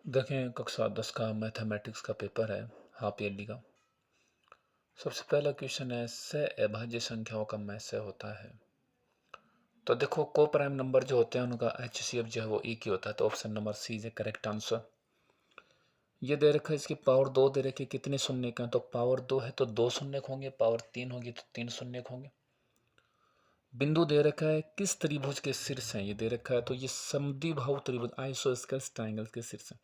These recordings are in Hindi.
देखें कक्षा 10 का मैथमेटिक्स का पेपर है, हाफ ईयरली का। सबसे पहला क्वेश्चन है, सह अभाज्य संख्याओं का मैं सह होता है। तो देखो को प्राइम नंबर जो होते हैं उनका HCF जो है वो एक ही होता है, तो option number C is a correct answer. ये दे रखा है, इसकी पावर 2 दे रखी है, कितने शून्य का, तो पावर 2 है तो 2 शून्य होंगे, पावर 3 होगी तो 3 शून्य होंगे। बिंदु दे रखा है, किस त्रिभुज के शीर्ष हैं, ये दे रखा है, तो ये समद्विबाहु त्रिभुज आइसोस्केल्स ट्रायंगल के शीर्ष हैं।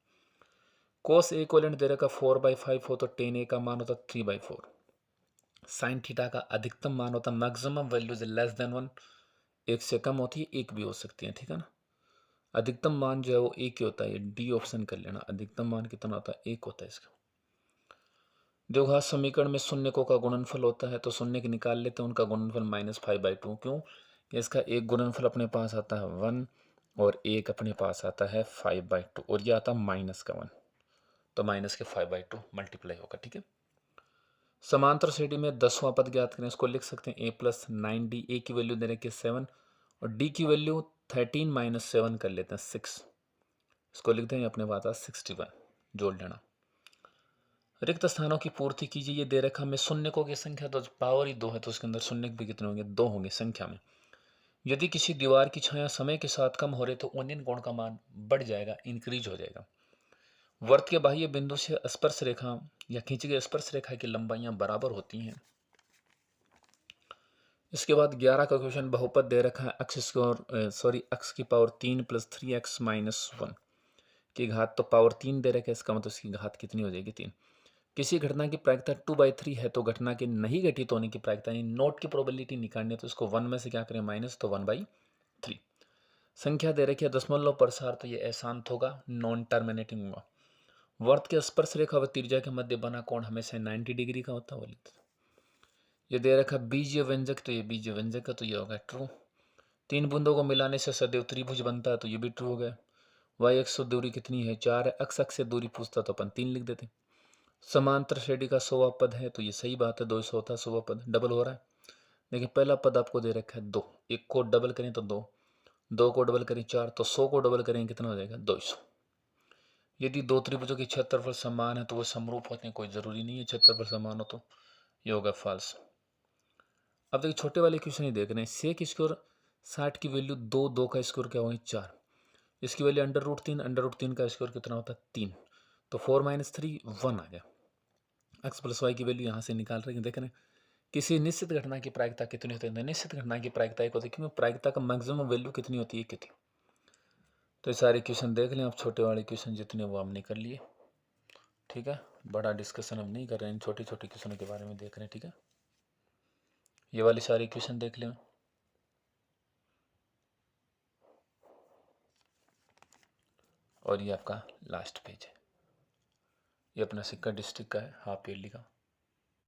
कोस ए इक्विवेलेंट दे रखा 4/5 हो तो टेन ए का मान होता 3/4। साइन थीटा का अधिकतम मान होता maximum value is less than 1, एक से कम होती है, एक भी हो सकती है, ठीक है ना। अधिकतम मान जो है वो एक ही होता है, ये डी ऑप्शन कर लेना। अधिकतम मान कितना होता है, एक होता है इसका। द्विघात समीकरण में शून्यकों का गुणनफल होता है, तो शून्य के निकाल लेते हैं, उनका गुणनफल -5/2। क्यों कि इसका एक गुणनफल अपने पास आता है 1 और एक अपने पास आता है 5/2, और ये आता है -1, तो माइनस के 5/2 मल्टीप्लाई होगा, ठीक है। समांतर श्रेणी में 10वां पद ज्ञात करें, इसको लिख सकते हैं a+9d। ए की वैल्यू दे रखी है 7 और डी की वैल्यू 13 - 7 कर लेते हैं 6, इसको लिख दें अपने पास 61, जोड़ लेना। रिक्त स्थानों की पूर्ति कीजिए, ये दे रखा हमें शून्यकों की संख्या, तो पावर ही 2 है तो उसके अंदर शून्य भी कितने होंगे, 2 होंगे संख्या में। यदि किसी दीवार की छाया समय के साथ कम हो रही तो ओनियन कोण का मान बढ़ जाएगा, इंक्रीज हो जाएगा। वर्त के बाह्य बिंदु से स्पर्श रेखा या खींची गई स्पर्श रेखा की लंबाइयां बराबर होती हैं। इसके बाद 11 का क्वेश्चन, बहुपद दे रखा है x की पावर 3 + 3x - 1 की घात, तो पावर 3 दे रखा है, इसका मतलब इसकी घात कितनी हो जाएगी, 3। किसी घटना की प्रायिकता 2/3 है तो घटना के नहीं घटित होने की प्रायिकता नोट की प्रोबेबिलिटी निकालनी है, तो इसको 1 में से क्या करें माइनस, तो 1/3। संख्या दे रखी है दशमलव प्रसार, तो ये अशांत होगा, नॉन टर्मिनेटिंग होगा। वर्त के स्पर्श रेखा व त्रिज्या के मध्य बना कोण हमेशा 90 डिग्री का होता है। ये दे रखा बीजीय व्यंजक, तो ये बीजीय व्यंजक है, तो ये होगा ट्रू। 3 बूंदों को मिलाने से सदैव त्रिभुज बनता है, तो ये भी ट्रू हो गया। वाई अक्ष से दूरी कितनी है, 4 है। एक्स अक्ष से दूरी पूछता तो अपन 3 लिख देते। समांतर श्रेणी का 100वां पद है, तो ये सही बात है, 200 होता है 100वां पद, डबल हो रहा है। देखिए पहला पद आपको दे रखा है 2, एक को डबल करें तो 2, 2 को डबल करें 4, तो 100 को डबल करें कितना हो जाएगा, 200। यदि दो त्रिभुजों की क्षेत्रफल समान है तो वो समरूप होते हैं, कोई जरूरी नहीं है क्षेत्रफल समान हो, तो ये होगा फॉल्स। अब देखिए छोटे वाले क्वेश्चन ही देख रहे हैं, सेक स्क्वायर 60 की वैल्यू 2, 2 का स्क्वायर क्या होगी 4, इसकी वैल्यू √3 का स्क्वायर कितना होता है 3, तो 4 - 3 1 आ गया। x + y की वैल्यू यहाँ से निकाल रहे हैं, देख रहे हैं किसी निश्चित घटना की प्रायिकता कितनी होती है, निश्चित घटना की प्रायिकता एक होती है, क्योंकि प्रायिकता का मैक्सिमम वैल्यू कितनी होती है, कितनी। तो ये सारे क्वेश्चन देख लें आप, छोटे वाले क्वेश्चन जितने वो हमने कर लिए, ठीक है। बड़ा डिस्कशन हम नहीं कर रहे हैं, छोटे छोटे क्वेश्चनों के बारे में देख रहे हैं, ठीक है। ये वाले सारे क्वेश्चन देख लें। और ये आपका लास्ट पेज है, ये अपना सिक्का डिस्ट्रिक्ट का है, हाफ ईयरली का।